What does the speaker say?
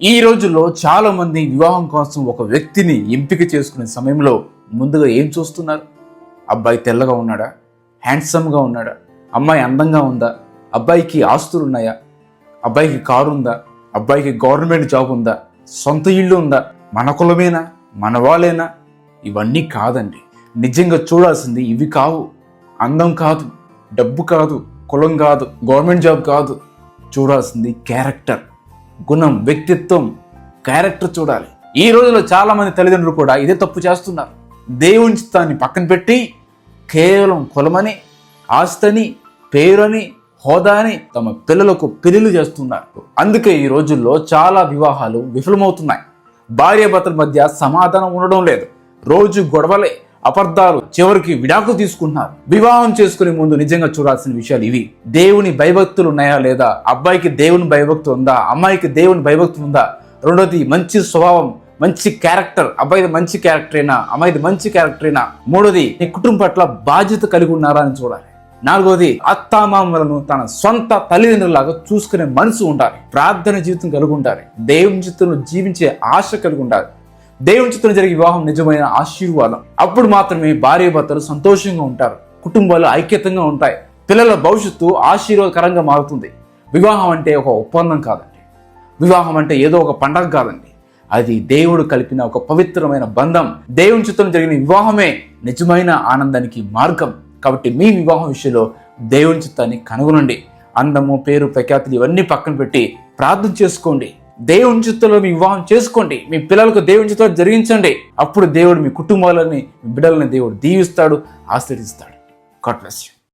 ఈ రోజుల్లో చాలా మంది వివాహం కోసం ఒక వ్యక్తిని ఎంపిక చేసుకునే సమయంలో ముందుగా ఏం చూస్తున్నారు? అబ్బాయి తెల్లగా ఉన్నాడా, హ్యాండ్సమ్గా ఉన్నాడా, అమ్మాయి అందంగా ఉందా, అబ్బాయికి ఆస్తులు ఉన్నాయా, అబ్బాయికి కారు ఉందా, అబ్బాయికి గవర్నమెంట్ జాబ్ ఉందా, సొంత ఇల్లు ఉందా, మన కులమేనా, మన వాళ్ళేనా? ఇవన్నీ కాదండి. నిజంగా చూడాల్సింది ఇవి కావు. అందం కాదు, డబ్బు కాదు, కులం కాదు, గవర్నమెంట్ జాబ్ కాదు. చూడాల్సింది క్యారెక్టర్, గుణం, వ్యక్తిత్వం, క్యారెక్టర్ చూడాలి. ఈ రోజుల్లో చాలా మంది తల్లిదండ్రులు కూడా ఇదే తప్పు చేస్తున్నారు. దేవుని చిత్తాన్ని పక్కన పెట్టి కేవలం కులమని, ఆస్తని, పేరని, హోదాని తమ పిల్లలకు పెళ్లిళ్ళు చేస్తున్నారు. అందుకే ఈ రోజుల్లో చాలా వివాహాలు విఫలమవుతున్నాయి. భార్యాభర్తల మధ్య సమాధానం ఉండడం లేదు. రోజు గొడవలే, అపార్థాలు, చివరికి విడాకులు తీసుకుంటున్నారు. వివాహం చేసుకునే ముందు నిజంగా చూడాల్సిన విషయాలు ఇవి. దేవుని భయభక్తులు ఉన్నాయా లేదా, అబ్బాయికి దేవుని భయభక్తి ఉందా, అమ్మాయికి దేవుని భయభక్తి ఉందా. రెండోది మంచి స్వభావం, మంచి క్యారెక్టర్, అబ్బాయిది మంచి క్యారెక్టరేనా, అమ్మాయిది మంచి క్యారెక్టరేనా. మూడోది నీ కుటుంబం పట్ల బాధ్యత కలిగి ఉన్నారా అని చూడాలి. నాలుగోది అత్తామామలను తన సొంత తల్లిదండ్రులాగా చూసుకునే మనసు ఉండాలి. ప్రార్థన జీవితం కలిగి ఉండాలి. దేవుని చిత్తంలో జీవించే ఆశ కలిగి ఉండాలి. దేవుని చిత్తంలో జరిగే వివాహం నిజమైన ఆశీర్వాదం. అప్పుడు మాత్రమే భార్యాభర్తలు సంతోషంగా ఉంటారు, కుటుంబాలు ఐక్యతంగా ఉంటాయి, పిల్లల భవిష్యత్తు ఆశీర్వాదకరంగా మారుతుంది. వివాహం అంటే ఒక ఒప్పందం కాదండి. వివాహం అంటే ఏదో ఒక పండగ కాదండి. అది దేవుడు కలిపిన ఒక పవిత్రమైన బంధం. దేవుని చిత్తంలో జరిగిన వివాహమే నిజమైన ఆనందానికి మార్గం. కాబట్టి మీ వివాహం విషయంలో దేవుని చిత్తాన్ని కనుగొనండి. అందము, పేరు, ప్రఖ్యాతులు ఇవన్నీ పక్కన పెట్టి ప్రార్థన చేసుకోండి. దేవుని చిత్తంలో మీ వివాహం చేసుకోండి. మీ పిల్లలకు దేవుని చిత్తంలో జరిగించండి. అప్పుడు దేవుడు మీ కుటుంబాలని, మీ బిడ్డలని దేవుడు దీవిస్తాడు, ఆశీర్వదిస్తాడు. God bless you.